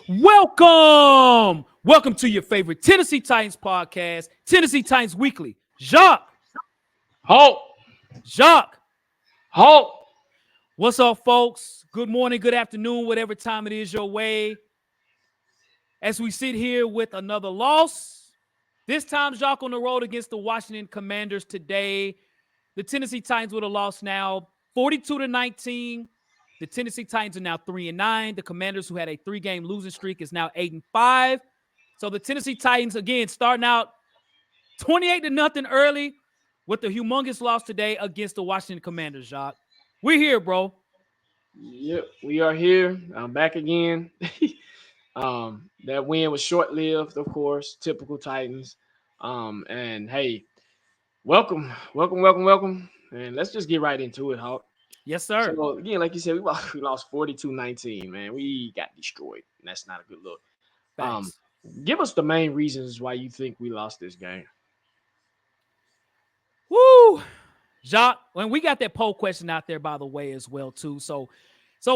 Welcome to your favorite Tennessee Titans podcast, Tennessee Titans Weekly. Jacques, Halt! Jacques, Halt! what's up, folks? Good morning, good afternoon, whatever time it is your way. As we sit here with another loss, this time Jacques on the road against the Washington Commanders today. The Tennessee Titans with a loss now, 42-19. The Tennessee Titans are now 3-9. The Commanders, who had a 3-game losing streak, is now 8-5. So the Tennessee Titans, again, starting out 28-0 early with the humongous loss today against the Washington Commanders, Jacques. We're here, bro. Yep, we are here. I'm back again. That win was short-lived, of course. Typical Titans. And hey, welcome. And let's just get right into it, Hawk. Yes, sir. So again, like you said, we lost 42-19, man. We got destroyed. And that's not a good look. Thanks. Give us the main reasons why you think we lost this game. Woo! Jacques, when we got that poll question out there, by the way, as well, too. So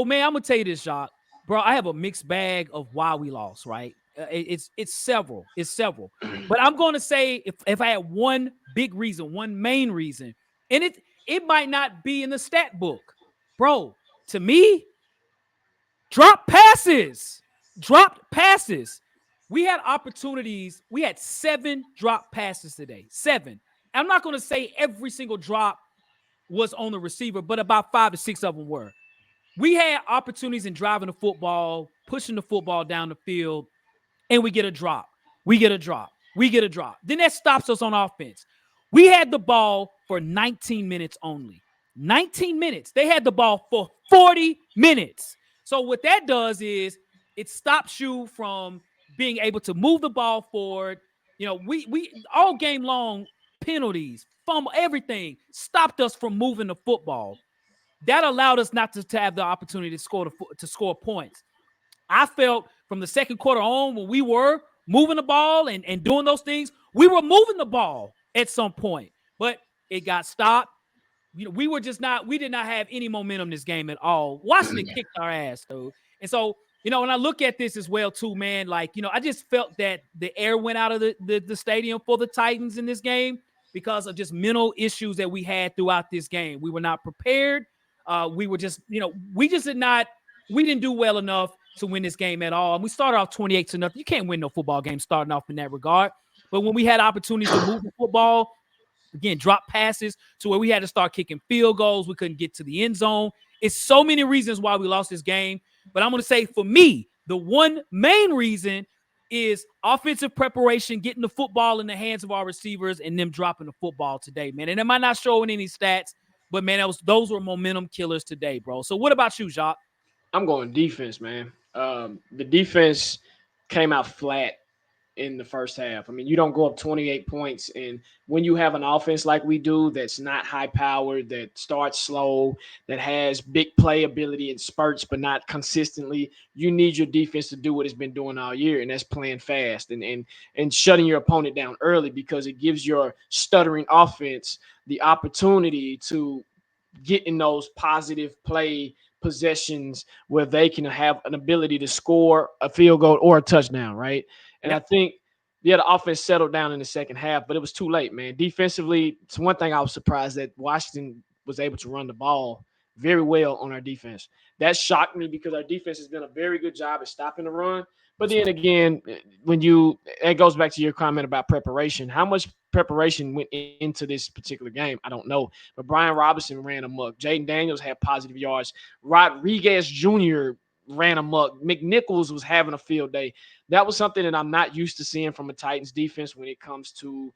man, I'm going to tell you this, Jacques. Bro, I have a mixed bag of why we lost, right? It's several. But I'm going to say if I had one big reason, one main reason, and it might not be in the stat book. Bro, to me, dropped passes. We had opportunities. We had 7 drop passes today. 7. I'm not going to say every single drop was on the receiver, but about 5 to 6 of them were. We had opportunities in driving the football, pushing the football down the field, and we get a drop. Then that stops us on offense. We had the ball for 19 minutes only. 19 minutes. They had the ball for 40 minutes. So what that does is it stops you from being able to move the ball forward. You know, we all game long, penalties, fumble, everything stopped us from moving the football. That allowed us not to have the opportunity to score points. I felt from the second quarter on, when we were moving the ball and doing those things, we were moving the ball at some point, but it got stopped. You know, we did not have any momentum this game at all. Washington kicked our ass, though. And so, you know, when I look at this as well, too, man, like, you know, I just felt that the air went out of the stadium for the Titans in this game because of just mental issues that we had throughout this game. We were not prepared. We were just, you know, we didn't do well enough to win this game at all. And we started off 28-0. You can't win no football game starting off in that regard. But when we had opportunities to move the football, again, drop passes to where we had to start kicking field goals, we couldn't get to the end zone. It's so many reasons why we lost this game. But I'm going to say, for me, the one main reason is offensive preparation, getting the football in the hands of our receivers, and them dropping the football today, man. And it might not show in any stats, but, man, those were momentum killers today, bro. So what about you, Jacques? I'm going defense, man. The defense came out flat in the first half. I mean, you don't go up 28 points. And when you have an offense like we do that's not high-powered, that starts slow, that has big play ability in spurts but not consistently, you need your defense to do what it's been doing all year, and that's playing fast and shutting your opponent down early, because it gives your stuttering offense the opportunity to get in those positive play possessions where they can have an ability to score a field goal or a touchdown, right? And Yep. I think, the offense settled down in the second half, but it was too late, man. Defensively, it's one thing I was surprised that Washington was able to run the ball very well on our defense. That shocked me because our defense has done a very good job at stopping the run. But then again, it goes back to your comment about preparation. How much preparation went into this particular game? I don't know. But Brian Robinson ran amok. Jayden Daniels had positive yards. Rodriguez Jr. ran amok. McNichols was having a field day. That was something that I'm not used to seeing from a Titans defense when it comes to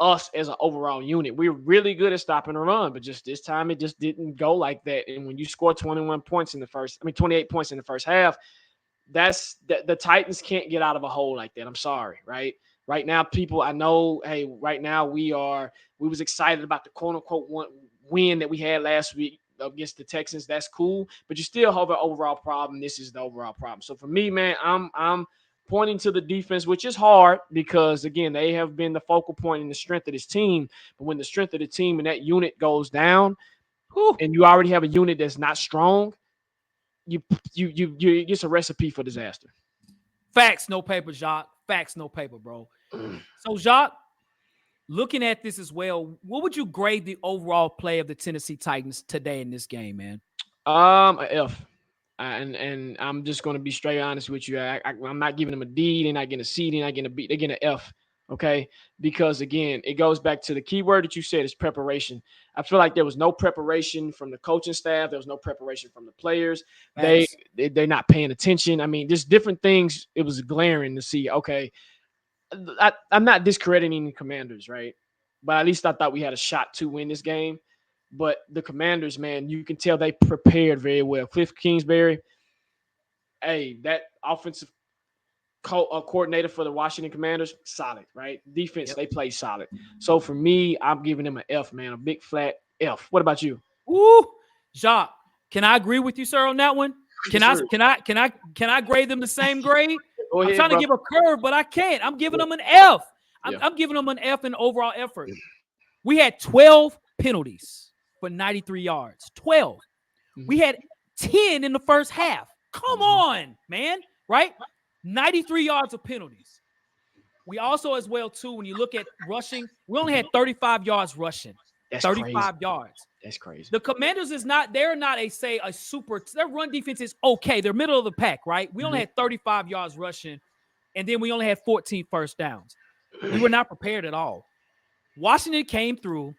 us as an overall unit. We're really good at stopping the run, but just this time it just didn't go like that. And when you score 28 points in the first half, the Titans can't get out of a hole like that. I'm sorry, right? Right now, people, I know, hey, right now we was excited about the quote unquote win that we had last week against the Texans. That's cool, but you still have an overall problem. This is the overall problem. So for me, man, I'm pointing to the defense, which is hard because, again, they have been the focal point and the strength of this team. But when the strength of the team and that unit goes down, and you already have a unit that's not strong, it's a recipe for disaster. Facts, no paper, Jacques. Facts, no paper, bro. So, Jacques, looking at this as well, what would you grade the overall play of the Tennessee Titans today in this game, man? A F. And I'm just going to be straight honest with you. I'm not giving them a D. They're not getting a C. They're not getting a B. They're getting an F. Okay. Because again, it goes back to the key word that you said is preparation. I feel like there was no preparation from the coaching staff. There was no preparation from the players. Facts. They're not paying attention. I mean, just different things. It was glaring to see. Okay. I'm not discrediting the Commanders, right? But at least I thought we had a shot to win this game. But the Commanders, man, you can tell they prepared very well. Cliff Kingsbury, hey, that offensive coordinator for the Washington Commanders, solid, right? Defense, they play solid. So for me, I'm giving them an F, man, a big flat F. What about you? Woo, Jacques, can I agree with you, sir, on that one? Can I grade them the same grade? Go ahead, I'm trying bro. to give a curve, but I can't. I'm giving them an F. Yeah. I'm giving them an F in overall effort. We had 12 penalties for 93 yards. 12. We had 10 in the first half. Come on, man. Right? 93 yards of penalties. We also, as well, too, when you look at rushing, we only had 35 yards rushing. That's 35 crazy. yards. That's crazy. The Commanders they're not a super, their run defense is okay. They're middle of the pack, right? We only had 35 yards rushing, and then we only had 14 first downs. We were not prepared at all. Washington came through.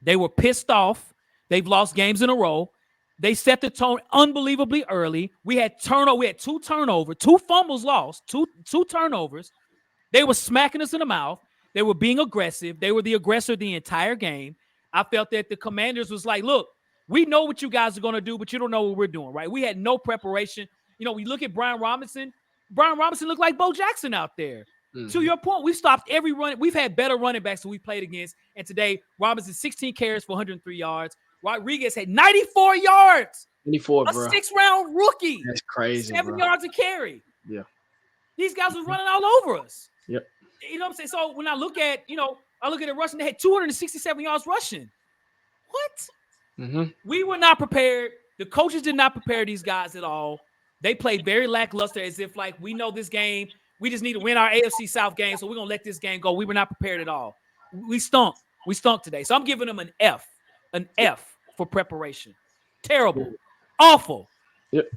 They were pissed off. They've lost games in a row. They set the tone unbelievably early. We had two turnovers, 2 fumbles lost, two turnovers. They were smacking us in the mouth. They were being aggressive. They were the aggressor the entire game. I felt that the Commanders was like, look, we know what you guys are going to do, but you don't know what we're doing, right? We had no preparation. You know, we look at Brian Robinson. Brian Robinson looked like Bo Jackson out there. To your point, we stopped every run. We've had better running backs than we played against. And today, Robinson, 16 carries for 103 yards. Rodriguez had 94 yards. 24, a bro. 6th-round rookie. That's crazy, 7 bro. yards a carry. Yeah. These guys were running all over us. Yep. You know what I'm saying? So when I look at the rushing, they had 267 yards rushing. What? We were not prepared. The coaches did not prepare these guys at all. They played very lackluster, as if like we know this game. We just need to win our AFC South game, so we're going to let this game go. We were not prepared at all. We stunk. We stunk today. So I'm giving them an F for preparation. Terrible. Awful. Yep.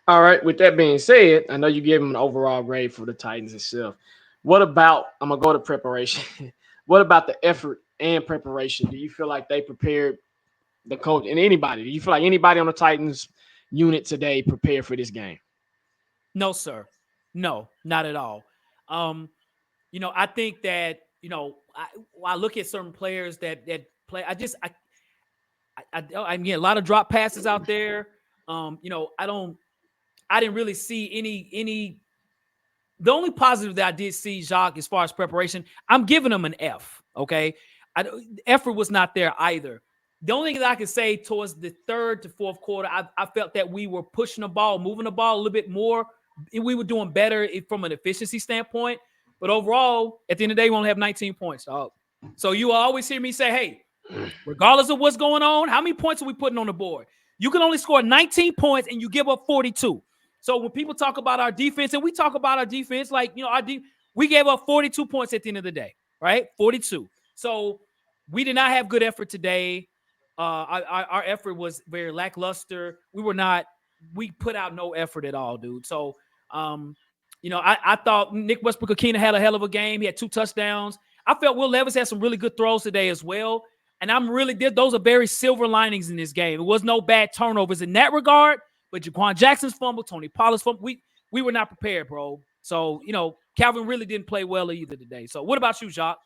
All right. With that being said, I know you gave them an overall grade for the Titans itself. What about, I'm going to go to preparation. What about the effort and preparation? Do you feel like they prepared the coach and anybody? Do you feel like anybody on the Titans unit today prepared for this game? No, sir. No, not at all. I think that, I look at certain players that play. I get a lot of drop passes out there. I didn't really see any. The only positive that I did see, Jacques, as far as preparation, I'm giving them an F. Okay, effort was not there either. The only thing that I can say towards the 3rd to 4th quarter, I felt that we were pushing the ball, moving the ball a little bit more. We were doing better from an efficiency standpoint. But overall, at the end of the day, we only have 19 points. So you always hear me say, hey, regardless of what's going on, how many points are we putting on the board? You can only score 19 points and you give up 42. So when people talk about our defense, and we talk about our defense, like, we gave up 42 points at the end of the day, right? 42. So we did not have good effort today. Our effort was very lackluster. We put out no effort at all, dude. So, I thought Nick Westbrook-Akina had a hell of a game. He had 2 touchdowns. I felt Will Levis had some really good throws today as well. And those are very silver linings in this game. It was no bad turnovers in that regard, but Jaquan Jackson's fumble, Tony Pollard's fumble, we were not prepared, bro. So, Calvin really didn't play well either today. So what about you, Jacques?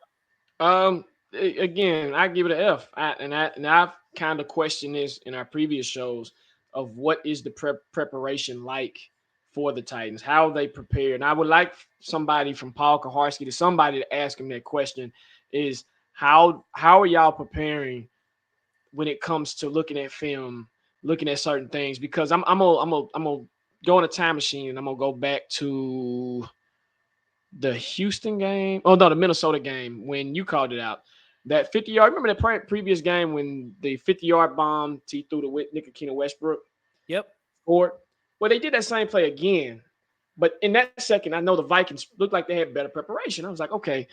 Again, I give it an F. I've kind of questioned this in our previous shows of what is the preparation like for the Titans, how they prepare. And I would like somebody from Paul Kaharski to ask him that question is how are y'all preparing when it comes to looking at film, looking at certain things? Because I'm gonna go in a time machine and I'm gonna go back to the Houston game. Oh no, the Minnesota game when you called it out. That 50-yard. Remember that previous game when the 50-yard bomb he threw to Nick Akina Westbrook? Yep. Well, they did that same play again, But in that second, I know the Vikings looked like they had better preparation. I was like, okay,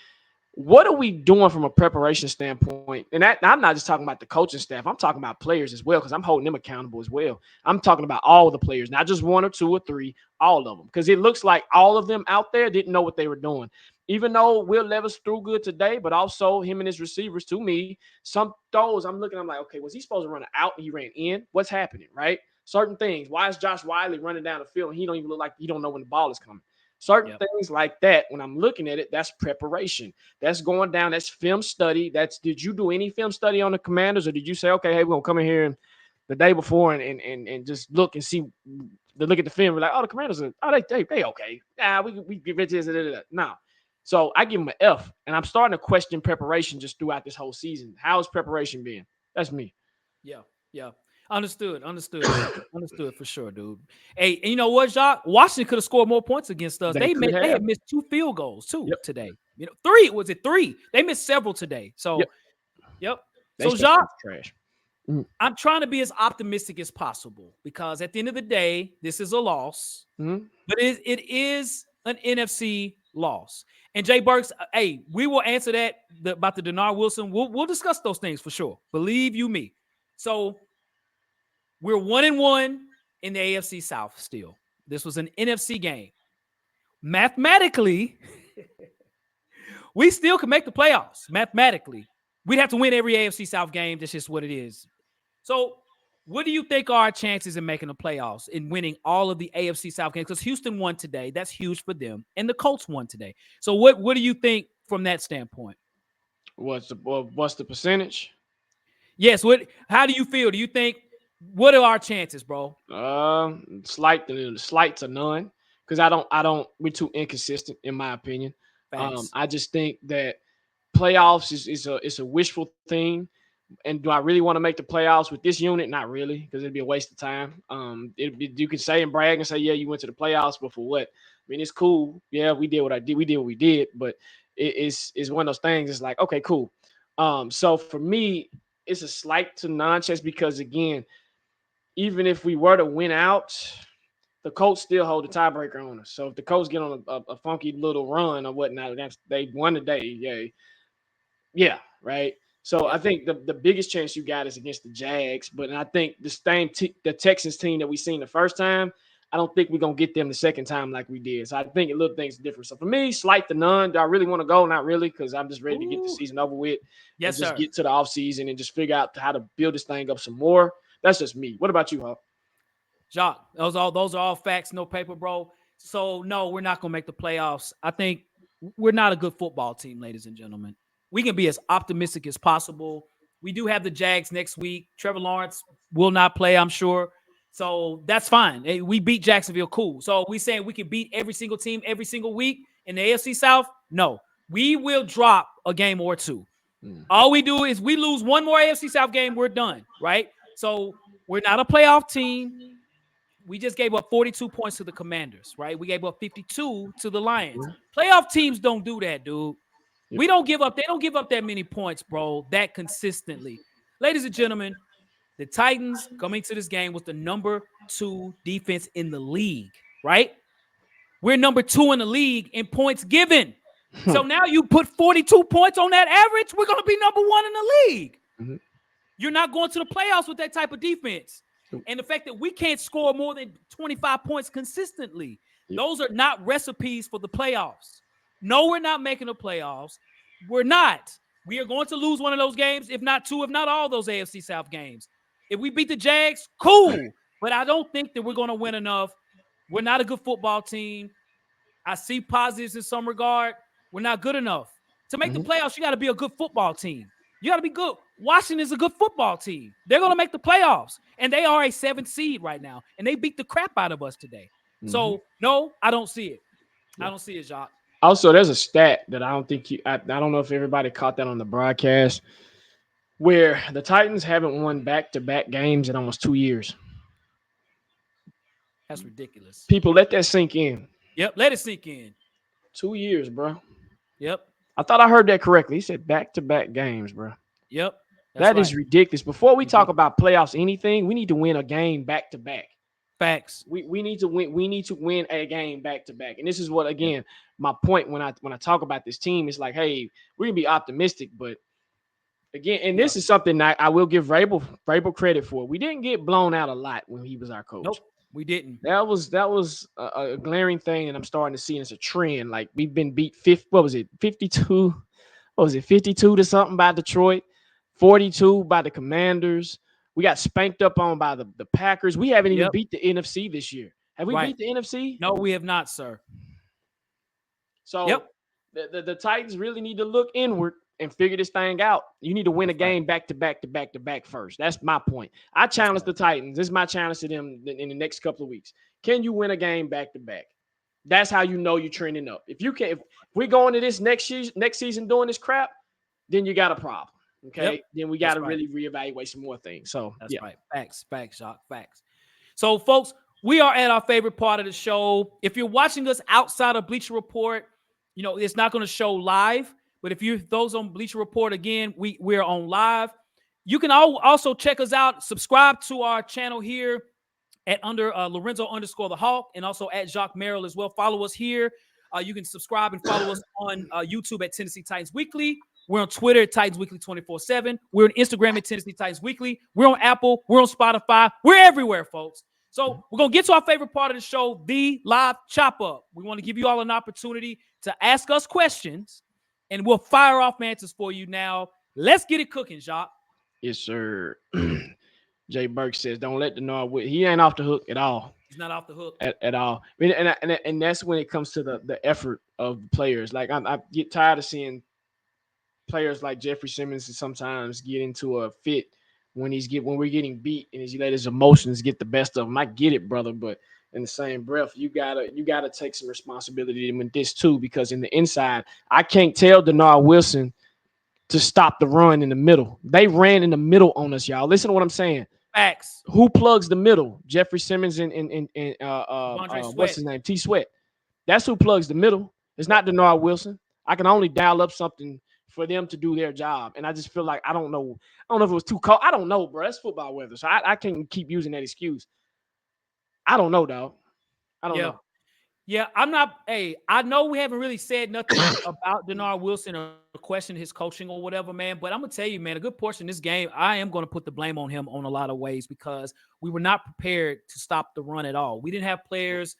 what are we doing from a preparation standpoint? And that I'm not just talking about the coaching staff. I'm talking about players as well, because I'm holding them accountable as well. I'm talking about all the players, not just one or two or three, all of them. Because it looks like all of them out there didn't know what they were doing. Even though Will Levis threw good today, but also him and his receivers, to me, some throws I'm looking, I'm like, okay, was he supposed to run it out and he ran in? What's happening, right? Certain things. Why is Josh Wiley running down the field and he don't even look like he don't know when the ball is coming? Certain Yep. things like that, when I'm looking at it, that's preparation. That's going down. That's film study. Did you do any film study on the Commanders, or did you say, okay, hey, we're gonna come in here and the day before and just look and see, look at the film? We're like, oh, the Commanders are, oh, they okay. Nah, we give it this. No. So I give them an F, and I'm starting to question preparation just throughout this whole season. How has preparation been? That's me. Yeah. Yeah. Understood. Understood for sure, dude. Hey, and you know what, Jacques? Washington could have scored more points against us. They could They have. had missed 2 field goals too Yep. today. You know, 3. Was it 3? They missed several today. So, Yep. yep. They So, special Jacques, trash. I'm trying to be as optimistic as possible because at the end of the day, this is a loss, Mm-hmm. but it is an NFC loss. And Jay Burks, hey, we will answer that about the Denard Wilson. We'll discuss those things for sure. Believe you me. So we're 1-1 in the AFC South still. This was an NFC game. Mathematically, we still can make the playoffs. Mathematically, we'd have to win every AFC South game. That's just what it is. So, what do you think are our chances in making the playoffs, in winning all of the AFC South games? Because Houston won today. That's huge for them. And the Colts won today. So, what do you think from that standpoint? What's the percentage? Yes. How do you feel? Do you think, what are our chances, bro? Slight to none, because we're too inconsistent in my opinion. Facts. I just think that playoffs is a wishful thing. And do I really want to make the playoffs with this unit? Not really, because it'd be a waste of time. You can say and brag and say, yeah, you went to the playoffs, but for what? I mean, it's cool. Yeah, we did what I did. We did what we did, but it's one of those things. It's like, okay, cool. So for me, it's a slight to nonsense because again, even if we were to win out, the Colts still hold the tiebreaker on us. So if the Colts get on a funky little run or whatnot, they won today. Yeah, right. So I Yep. think the biggest chance you got is against the Jags, but I think the Texans team that we seen the first time, I don't think we're gonna get them the second time like we did. So I think a little things different. So for me, slight to none. Do I really want to go? Not really, because I'm just ready to get the Ooh. season over with and Yes, just sir. get to the offseason and just figure out how to build this thing up some more. That's just me. What about you, Hawk? Jacques, those are all facts, no paper, bro. So no, we're not gonna make the playoffs. I think we're not a good football team, ladies and gentlemen. We can be as optimistic as possible. We do have the Jags next week. Trevor Lawrence will not play, I'm sure. So that's fine. Hey, we beat Jacksonville, cool. So we saying we can beat every single team every single week in the AFC South? No, we will drop a game or two. All we do is we lose one more AFC South game, we're done, right? So we're not a playoff team. We just gave up 42 points to the Commanders, right? We gave up 52 to the Lions. Playoff teams don't do that, dude. Yep. We don't give up. They don't give up that many points, bro, that consistently. Ladies and gentlemen, the Titans coming to this game was the number 2 defense in the league, right? We're number 2 in the league in points given. So now you put 42 points on that average, we're going to be number 1 in the league. Mhm. You're not going to the playoffs with that type of defense. And the fact that we can't score more than 25 points consistently, those are not recipes for the playoffs. No, we're not making the playoffs. We're not. We are going to lose one of those games, if not 2, if not all those AFC South games. If we beat the Jags, cool. But I don't think that we're going to win enough. We're not a good football team. I see positives in some regard. We're not good enough. To make the playoffs, you got to be a good football team. You got to be good. Washington is a good football team. They're going to make the playoffs. And they are a 7th seed right now. And they beat the crap out of us today. So, no, I don't see it. I don't see it, Jacques. Also, there's a stat that I don't think I don't know if everybody caught that on the broadcast, where the Titans haven't won back-to-back games in almost 2 years. That's ridiculous. People, let that sink in. Yep, let it sink in. 2 years, bro. Yep. I thought I heard that correctly. He said back-to-back games, bro. Yep. That is ridiculous. Before we talk about playoffs, anything, we need to win a game back-to-back. Facts. We need to win. We need to win a game back to back. And this is what, Yeah. again, my point when I talk about this team is like, hey, we're gonna be optimistic, but again, and Yeah. this is something that I will give Vrabel credit for. We didn't get blown out a lot when he was our coach. Nope. We didn't. That was a glaring thing, and I'm starting to see it as a trend. Like, we've been beat 50, what was it, 52? What was it, 52 to something by Detroit, 42 by the Commanders. We got spanked up on by the Packers. We haven't even Yep. beat the NFC this year. Have we Right. beat the NFC? No, we have not, sir. So Yep. the Titans really need to look inward and figure this thing out. You need to win a That's right. game back to back to back to back first. That's my point. I That's challenge right. the Titans. This is my challenge to them in the next couple of weeks. Can you win a game back to back? That's how you know you're trending up. If you can, if we're going to this next season doing this crap, then you got a problem. Okay, Yep. then we got That's to right. really reevaluate some more things. So That's yeah, right. Facts. Facts, Jacques. Facts. So, folks, we are at our favorite part of the show. If you're watching us outside of Bleacher Report, it's not going to show live. But if you're those on Bleacher Report, again, we're on live. You can also check us out. Subscribe to our channel here at under Lorenzo _ the Hawk, and also at Jacques Merrill as well. Follow us here. You can subscribe and follow us on YouTube at Tennessee Titans Weekly. We're on Twitter at Titans Weekly 24/7. We're on Instagram at Tennessee Titans Weekly. We're on Apple. We're on Spotify. We're everywhere, folks. So we're going to get to our favorite part of the show, the live chop up. We want to give you all an opportunity to ask us questions, and we'll fire off answers for you now. Let's get it cooking, Jacques. yes, sir. Jay Burke says, "Don't let the Norwood. He ain't off the hook at all. He's not off the hook at all. I mean, and that's when it comes to the effort of the players. Like, I get tired of seeing players like Jeffrey Simmons sometimes get into a fit when we're getting beat and he let his emotions get the best of him. I get it, brother, but in the same breath, you gotta take some responsibility with this too, because in the inside, I can't tell Denard Wilson to stop the run in the middle. They ran in the middle on us, y'all. Listen to what I'm saying. Facts. Who plugs the middle? Jeffrey Simmons and what's his name? T Sweat. That's who plugs the middle. It's not Denard Wilson. I can only dial up something for them to do their job. And I just feel like I don't know if it was too cold. I don't know, bro. That's football weather. So I can't keep using that excuse. I don't know, dog. I don't know. Yeah, I'm not. Hey, I know we haven't really said nothing about Denard Wilson or questioned his coaching or whatever, man. But I'm gonna tell you, man, a good portion of this game, I am gonna put the blame on him on a lot of ways, because we were not prepared to stop the run at all. We didn't have players,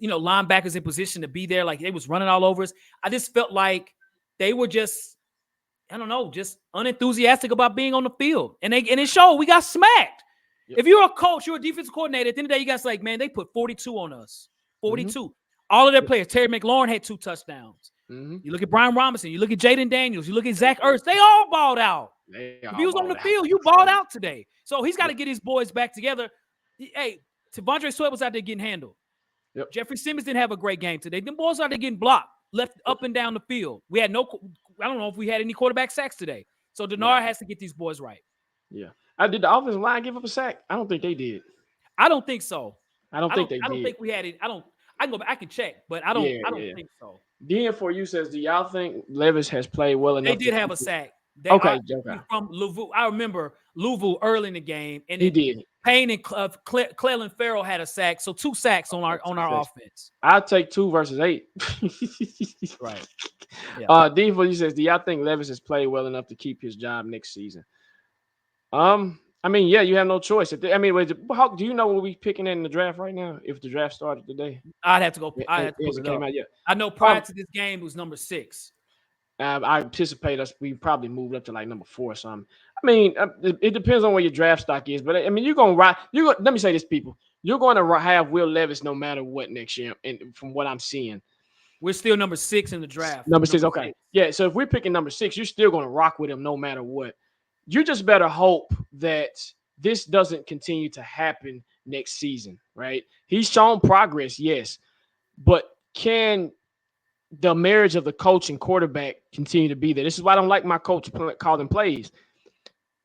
linebackers in position to be there. Like, they was running all over us. I just felt like they were just, I don't know, just unenthusiastic about being on the field, and it showed. We got smacked. Yep. If you're a coach, you're a defensive coordinator, at the end of the day, you guys like, man, they put 42 on us. 42. Mm-hmm. All of their players. Terry McLaurin had 2 touchdowns. Mm-hmm. You look at Brian Robinson. You look at Jayden Daniels. You look at Zach Ertz. They all balled out. If he was on the field, you balled out today. So he's got to get his boys back together. Hey, T'Vondre Sweat was out there getting handled. Yep. Jeffrey Simmons didn't have a great game today. Them boys out there getting blocked, left up and down the field. We had I don't know if we had any quarterback sacks today. So Denard has to get these boys right. Yeah. Did the offensive line give up a sack? I don't think they did. I don't think so. I don't think they did. I don't think we had it. I can go back. I can check, but I don't think so. DN4U says, do y'all think Levis has played well enough? They did have a sack. Okay. From Louisville. I remember Louisville early in the game, and he did. Payne and Clellan Farrell had a sack, so 2 sacks on our offense. I'll take 2 versus 8. Right. Yeah. D4U says, do y'all think Levis has played well enough to keep his job next season? I mean, yeah, you have no choice. Do you know what we picking in the draft right now? If the draft started today, I'd have to go. I had to put it up. Out, yeah. I know prior to this game it was number 6. I anticipate we probably moved up to like number 4 or something. I mean, it depends on where your draft stock is, but I mean, you're gonna ride. Let me say this, people. You're going to have Will Levis no matter what next year, and from what I'm seeing, we're still number 6 in the draft. Number 6, okay, 6. Yeah. So if we're picking number 6, you're still going to rock with him no matter what. You just better hope that this doesn't continue to happen next season, right? He's shown progress, yes, but can the marriage of the coach and quarterback continue to be there? This is why I don't like my coach calling plays.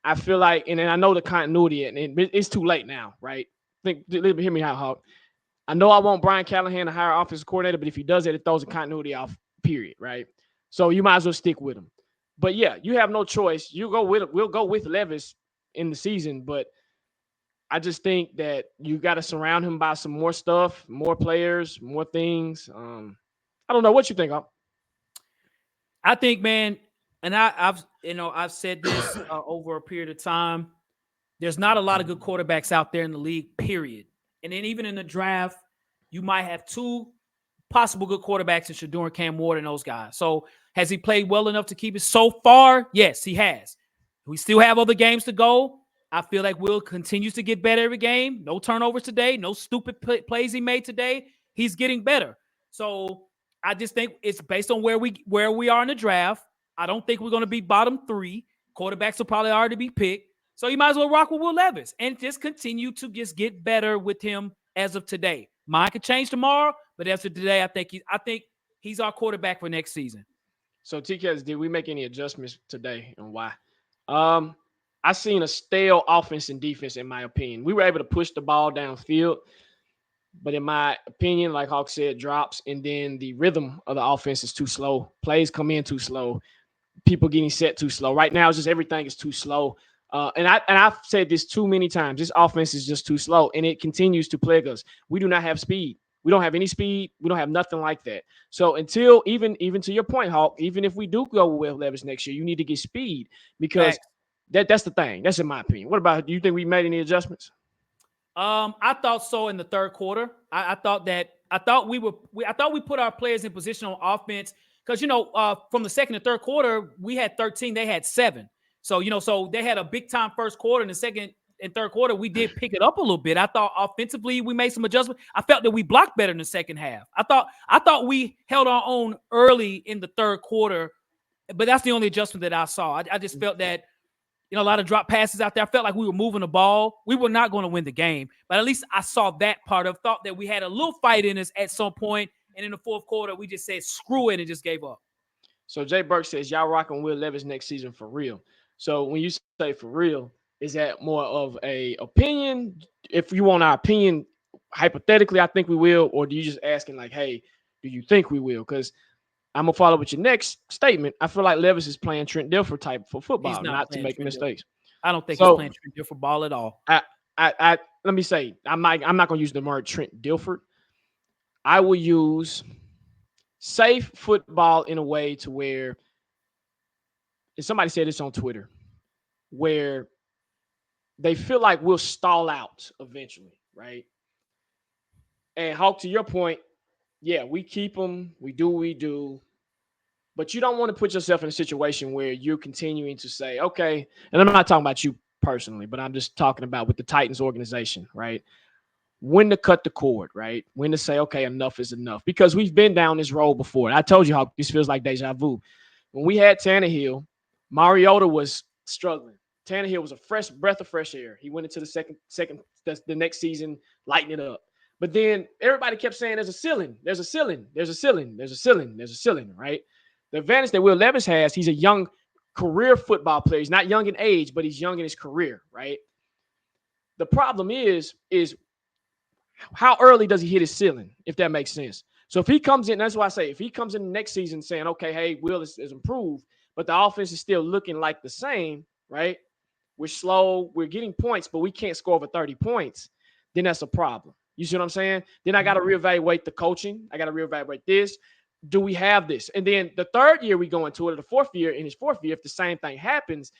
I feel like, and I know the continuity, and it's too late now, right? Hear me out, Hawk. I know I want Brian Callahan to hire offensive coordinator, but if he does it throws the continuity off, period, right? So you might as well stick with him. But yeah, you have no choice. We'll go with Levis in the season, but I just think that you got to surround him by some more stuff, more players, more things. I don't know what you think. I think, man, and I've said this over a period of time. There's not a lot of good quarterbacks out there in the league, period. And then even in the draft, you might have two possible good quarterbacks in Shador and Cam Ward and those guys. So has he played well enough to keep it so far? Yes, he has. We still have other games to go. I feel like Will continues to get better every game. No turnovers today. No stupid plays he made today. He's getting better. So I just think it's based on where we are in the draft. I don't think we're going to be bottom 3. Quarterbacks will probably already be picked. So you might as well rock with Will Levis and just continue to just get better with him as of today. Mine could change tomorrow, but as of today, I think he's our quarterback for next season. So TKs, did we make any adjustments today and why? I seen a stale offense and defense, in my opinion. We were able to push the ball downfield, but in my opinion, like Hawk said, drops, and then the rhythm of the offense is too slow. Plays come in too slow. People getting set too slow. Right now, it's just everything is too slow. And I've said this too many times. This offense is just too slow, and it continues to plague us. We do not have speed. We don't have any speed. We don't have nothing like that. So until even to your point, Hawk, even if we do go with Levis next year, you need to get speed because that's the thing. That's in my opinion. What about, do you think we made any adjustments? I thought so in the third quarter. I thought we put our players in position on offense because from the second and third quarter we had 13, they had 7. So so they had a big time first quarter. In the second and third quarter, we did pick it up a little bit. I thought offensively we made some adjustments. I felt that we blocked better in the second half. I thought we held our own early in the third quarter, but that's the only adjustment that I saw. I just felt that a lot of drop passes out there. I felt like we were moving the ball. We were not going to win the game, but at least I saw that part of. Thought that we had a little fight in us at some point, and in the fourth quarter we just said screw it and just gave up. So Jay Burke says y'all rocking Will Levis next season for real. So when you say for real, is that more of a opinion? If you want our opinion, hypothetically, I think we will, or do you just asking like, hey, do you think we will? Because I'm gonna follow with your next statement. I feel like Levis is playing Trent Dilfer type for football, not to make mistakes. I don't think he's playing Trent Dilfer ball at all. I let me say, I'm not gonna use the word Trent Dilfer. I will use safe football in a way to where, and somebody said this on Twitter, where they feel like we'll stall out eventually, right? And Hawk, to your point, yeah, we keep them, we do what we do, but you don't want to put yourself in a situation where you're continuing to say, okay, and I'm not talking about you personally, but I'm just talking about with the Titans organization, right? When to cut the cord, right? When to say, okay, enough is enough, because we've been down this road before. And I told you how this feels like deja vu. When we had Tannehill, Mariota was struggling. Tannehill was a fresh breath of fresh air. He went into the next season, lighting it up. But then everybody kept saying there's a ceiling, there's a ceiling, there's a ceiling, there's a ceiling, there's a ceiling, right? The advantage that Will Levis has, he's a young career football player. He's not young in age, but he's young in his career, right? The problem is how early does he hit his ceiling, if that makes sense? So if he comes in, that's why I say, if he comes in the next season saying, okay, hey, Will is improved, but the offense is still looking like the same, right? We're slow, we're getting points, but we can't score over 30 points, then that's a problem. You see what I'm saying? Then I got to reevaluate the coaching. I got to reevaluate this. Do we have this? And then the third year we go into it, or the fourth year, in his fourth year, if the same thing happens,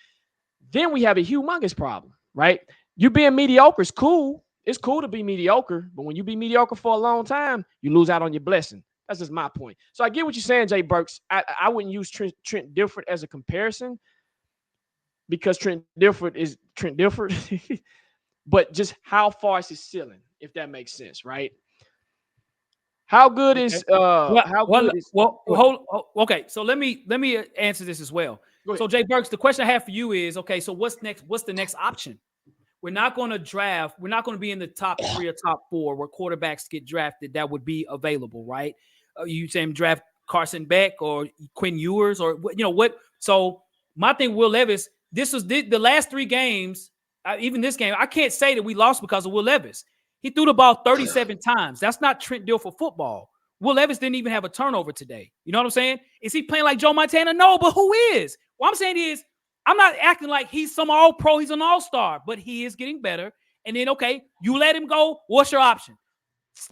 then we have a humongous problem, right? You being mediocre is cool. It's cool to be mediocre, but when you be mediocre for a long time, you lose out on your blessing. That's just my point. So I get what you're saying, Jay Burks. I wouldn't use Trent Dilfer as a comparison because Trent Dilfer is Trent Dilfer, but just how far is his ceiling, if that makes sense, right? How good is okay, so let me answer this as well. So Jay Burks, the question I have for you is, okay, so what's next? What's the next option? We're not going to draft. We're not going to be in the top 3 or top 4 where quarterbacks get drafted that would be available, right? You saying draft Carson Beck or Quinn Ewers or what? So my thing, Will Levis, this was the last 3 games, even this game, I can't say that we lost because of Will Levis. He threw the ball 37 times. That's not Trent Dilfer football. Will Levis didn't even have a turnover today. You know what I'm saying? Is he playing like Joe Montana? No, but who is? What I'm saying is, I'm not acting like he's some all-pro, he's an all-star, but he is getting better, And then, okay, you let him go. What's your option?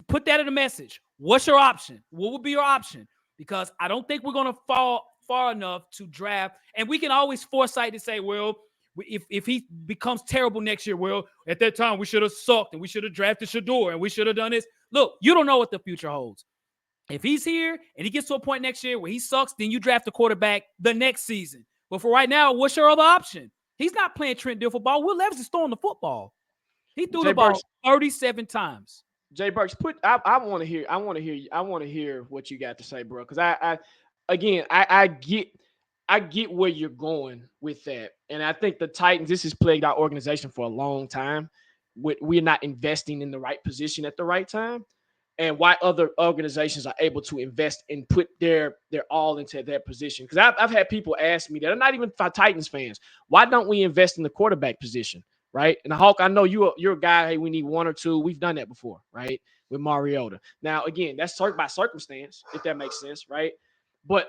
Put that in a message. What's your option? What would be your option? Because I don't think we're going to fall far enough to draft. And we can always foresight to say, well, if he becomes terrible next year, well, at that time we should have sucked and we should have drafted Shador and we should have done this. Look, you don't know what the future holds. If he's here and he gets to a point next year where he sucks, then you draft a quarterback the next season. But for right now, what's your other option? He's not playing Trent Dilfer ball. Will Levis is throwing the football. He threw the ball 37 times. Jay Burks, I want to hear. I want to hear what you got to say, bro. Because I get where you're going with that, and I think the Titans. This has plagued our organization for a long time. We're not investing in the right position at the right time, and why other organizations are able to invest and put their all into their position. Because I've had people ask me that are not even Titans fans. Why don't we invest in the quarterback position? Right. And Hawk, I know you're a guy. Hey, we need one or two. We've done that before, right? With Mariota. Now, again, that's by circumstance, if that makes sense, right? But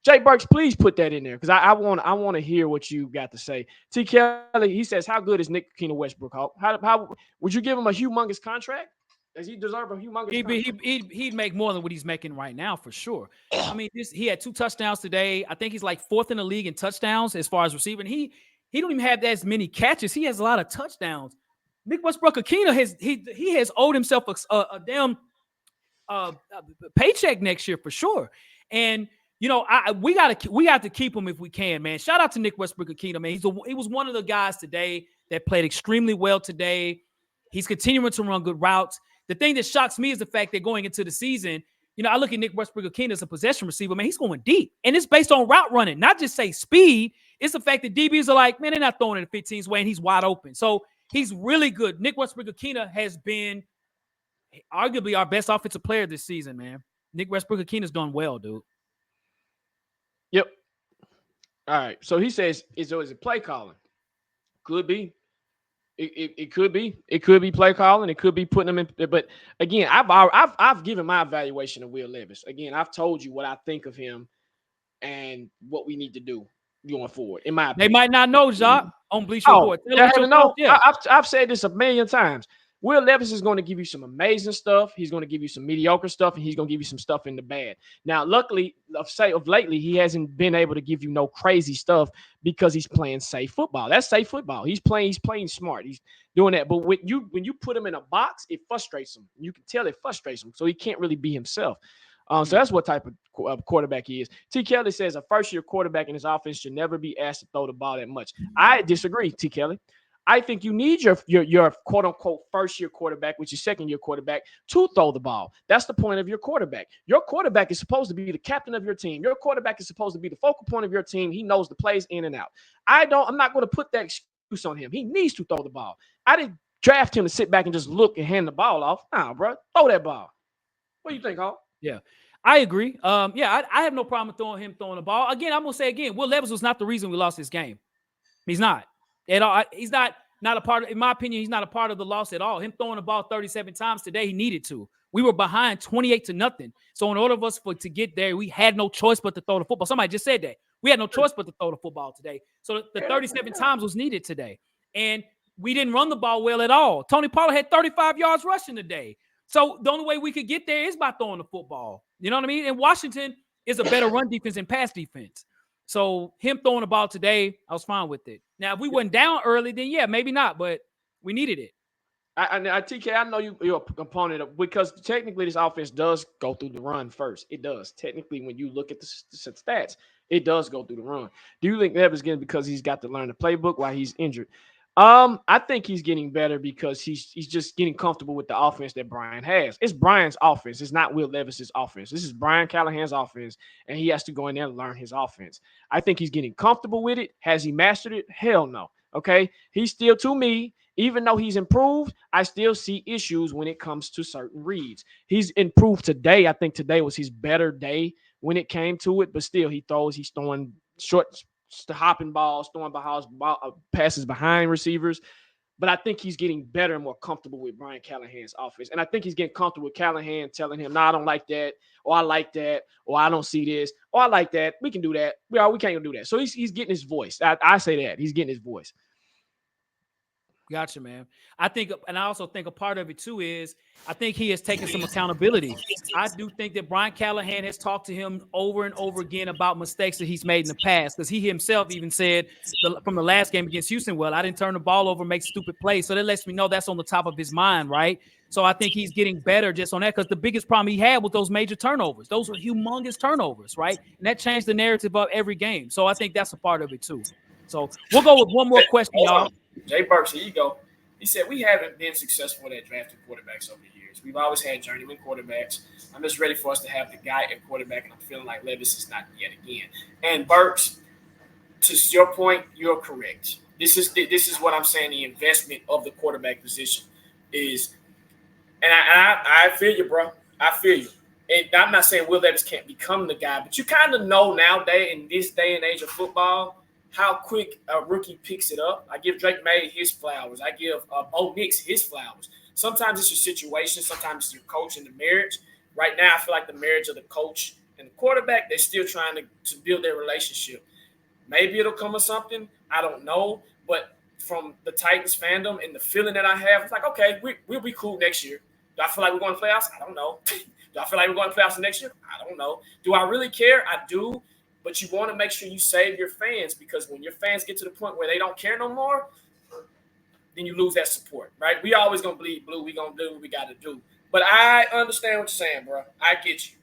Jay Burks, please put that in there because I want to hear what you got to say. T. Kelly, he says, how good is Nick Keenan Westbrook, Hawk? How would you give him a humongous contract? Does he deserve a humongous contract? He'd make more than what he's making right now for sure. I mean, he had 2 touchdowns today. I think he's like 4th in the league in touchdowns as far as receiving. He don't even have as many catches. He has a lot of touchdowns. Nick Westbrook-Akina has owed himself a damn paycheck next year for sure. And you know, we have to keep him if we can, man. Shout out to Nick Westbrook-Akina, man. He was one of the guys today that played extremely well today. He's continuing to run good routes. The thing that shocks me is the fact that going into the season, you know, I look at Nick Westbrook-Akina as a possession receiver, man. He's going deep, and it's based on route running, not just say speed. It's the fact that DBs are like, man, they're not throwing it the 15's way, and he's wide open. So he's really good. Nick Westbrook-Akina has been arguably our best offensive player this season, man. Nick Westbrook-Akina's done well, dude. Yep. All right. So he says, is it play calling? Could be. It could be. It could be play calling. It could be putting them in. But again, I've given my evaluation of Will Levis. Again, I've told you what I think of him and what we need to do going forward. In my opinion, they might not know, Jacques, on Bleacher Report. Yeah. I've said this a million times. Will Levis is going to give you some amazing stuff. He's going to give you some mediocre stuff, and he's going to give you some stuff in the bad. Now, luckily, of lately, he hasn't been able to give you no crazy stuff because he's playing safe football. That's safe football. He's playing smart. He's doing that. But when you put him in a box, it frustrates him. You can tell it frustrates him, so he can't really be himself. So that's what type of quarterback he is. T. Kelly says a first-year quarterback in his offense should never be asked to throw the ball that much. I disagree, T. Kelly. I think you need your quote-unquote first-year quarterback, which is second-year quarterback, to throw the ball. That's the point of your quarterback. Your quarterback is supposed to be the captain of your team. Your quarterback is supposed to be the focal point of your team. He knows the plays in and out. I'm not going to put that excuse on him. He needs to throw the ball. I didn't draft him to sit back and just look and hand the ball off. Nah, bro. Throw that ball. What do you think, Hall? Yeah, I agree. I have no problem throwing the ball. Again, I'm going to say again, Will Levis was not the reason we lost this game. He's not. At all. He's not a part of, in my opinion, he's not a part of the loss at all. Him throwing the ball 37 times today, he needed to. We were behind 28-0. So in order for us to get there, we had no choice but to throw the football. Somebody just said that. We had no choice but to throw the football today. So the 37 times was needed today. And we didn't run the ball well at all. Tony Pollard had 35 yards rushing today. So the only way we could get there is by throwing the football. You know what I mean? And Washington is a better run defense than pass defense. So him throwing the ball today, I was fine with it. Now, if we went down early, then yeah, maybe not, but we needed it. TK, I know you're a component of, because technically this offense does go through the run first. It does. Technically, when you look at the stats, it does go through the run. Do you think Levis getting because he's got to learn the playbook while he's injured? I think he's getting better because he's just getting comfortable with the offense that Brian has. It's Brian's offense. It's not Will Levis's offense. This is Brian Callahan's offense, and he has to go in there and learn his offense. I think he's getting comfortable with it. Has he mastered it? Hell no. Okay? He's still, to me, even though he's improved, I still see issues when it comes to certain reads. He's improved today. I think today was his better day when it came to it, but still he's throwing short hopping balls, throwing passes behind receivers. But I think he's getting better and more comfortable with Brian Callahan's offense. And I think he's getting comfortable with Callahan telling him, I don't like that, or I like that, or I don't see this, or I like that. We can do that. We can't do that. So he's getting his voice. I say that. He's getting his voice. Gotcha, man. I think, and I also think a part of it too is I think he has taken some accountability. I do think that Brian Callahan has talked to him over and over again about mistakes that he's made in the past, because he himself even said from the last game against Houston, well, I didn't turn the ball over, make stupid plays. So that lets me know that's on the top of his mind, right? So I think he's getting better just on that, because the biggest problem he had was those major turnovers. Those were humongous turnovers, right? And that changed the narrative of every game. So I think that's a part of it too. So we'll go with one more question, y'all. Jay Burks, here you go. He said, we haven't been successful at drafting quarterbacks over the years. We've always had journeyman quarterbacks. I'm just ready for us to have the guy at quarterback, and I'm feeling like Levis is not yet again. And Burks, to your point, you're correct. This is what I'm saying. The investment of the quarterback position is, and I feel you, bro. I feel you. And I'm not saying Will Levis can't become the guy, but you kind of know nowadays in this day and age of football how quick a rookie picks it up. I give Drake May his flowers. I give Bo Nix his flowers. Sometimes it's your situation. Sometimes it's your coach and the marriage. Right now, I feel like the marriage of the coach and the quarterback, they're still trying to build their relationship. Maybe it'll come with something. I don't know. But from the Titans fandom and the feeling that I have, it's like, okay, we'll be cool next year. Do I feel like we're going to playoffs? I don't know. Do I feel like we're going to playoffs next year? I don't know. Do I really care? I do. But you want to make sure you save your fans, because when your fans get to the point where they don't care no more, then you lose that support, right? We always going to bleed blue. We going to do what we got to do. But I understand what you're saying, bro. I get you.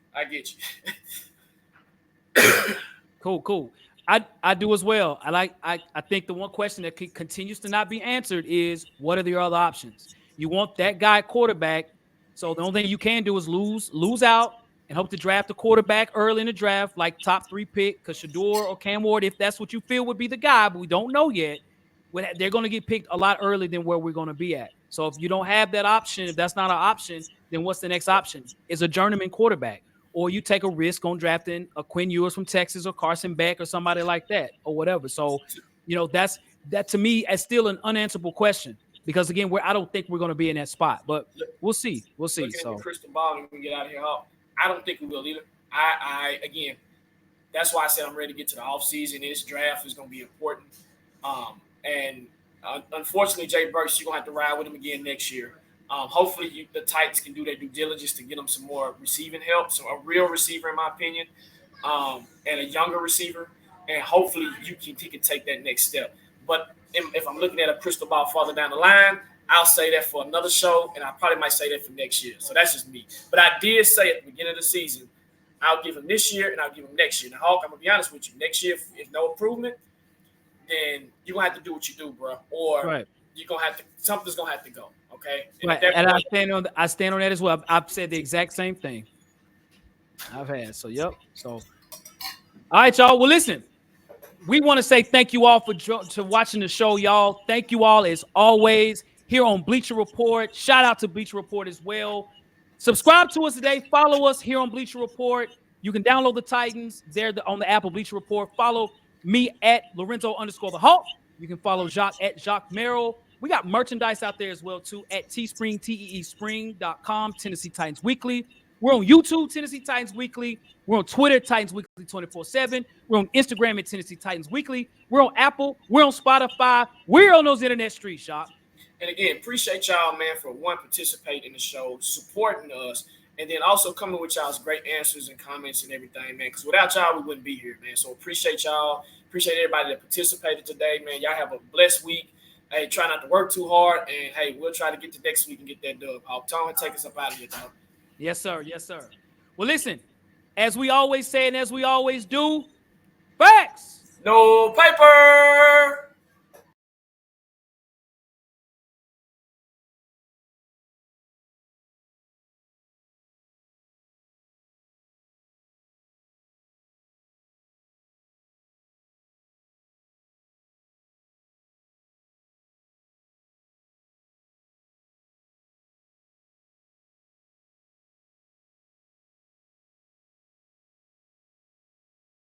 Cool. I do as well. I think the one question that continues to not be answered is, what are the other options? You want that guy at quarterback. So the only thing you can do is lose out and hope to draft a quarterback early in the draft, like top 3 pick, because Shador or Cam Ward, if that's what you feel would be the guy, but we don't know yet. They're going to get picked a lot earlier than where we're going to be at. So if you don't have that option, if that's not an option, then what's the next option? Is a journeyman quarterback. Or you take a risk on drafting a Quinn Ewers from Texas or Carson Beck or somebody like that or whatever. So, that to me is still an unanswerable question, because again, I don't think we're going to be in that spot, but we'll see. Looking at the crystal ball and we can get out of here. I don't think we will either. Again, that's why I said I'm ready to get to the offseason. This draft is going to be important. Unfortunately, Jay Burks, you're going to have to ride with him again next year. Hopefully, the Titans can do their due diligence to get them some more receiving help, so a real receiver, in my opinion, and a younger receiver, and hopefully he can take that next step. But if I'm looking at a crystal ball farther down the line, I'll say that for another show, and I probably might say that for next year. So that's just me. But I did say at the beginning of the season, I'll give him this year and I'll give him next year. Now, Hawk, I'm going to be honest with you. Next year, if no improvement, then you're going to have to do what you do, bro. Or you're going to have to – something's going to have to go, okay? Right. And I stand on that as well. I've said the exact same thing. I've had. So, yep. So, all right, y'all. Well, listen. We want to say thank you all for watching the show, y'all. Thank you all, as always, here on Bleacher Report. Shout out to Bleacher Report as well. Subscribe to us today. Follow us here on Bleacher Report. You can download the Titans there on the Apple Bleacher Report. Follow me at Lorenzo_the Hawk. You can follow Jacques at Jacques Merrill. We got merchandise out there as well, too, at Teespring, teespring.com, Tennessee Titans Weekly. We're on YouTube, Tennessee Titans Weekly. We're on Twitter, Titans Weekly 24/7. We're on Instagram at Tennessee Titans Weekly. We're on Apple. We're on Spotify. We're on those internet streets, Shop. And again, appreciate y'all, man, for participating in the show, supporting us, and then also coming with y'all's great answers and comments and everything, man. Because without y'all, we wouldn't be here, man. So appreciate y'all. Appreciate everybody that participated today, man. Y'all have a blessed week. Hey, try not to work too hard, and hey, we'll try to get to next week and get that dub. Hawk, Tone, take us up out of here, dog. Yes, sir. Yes, sir. Well, listen, as we always say and as we always do, facts. No paper.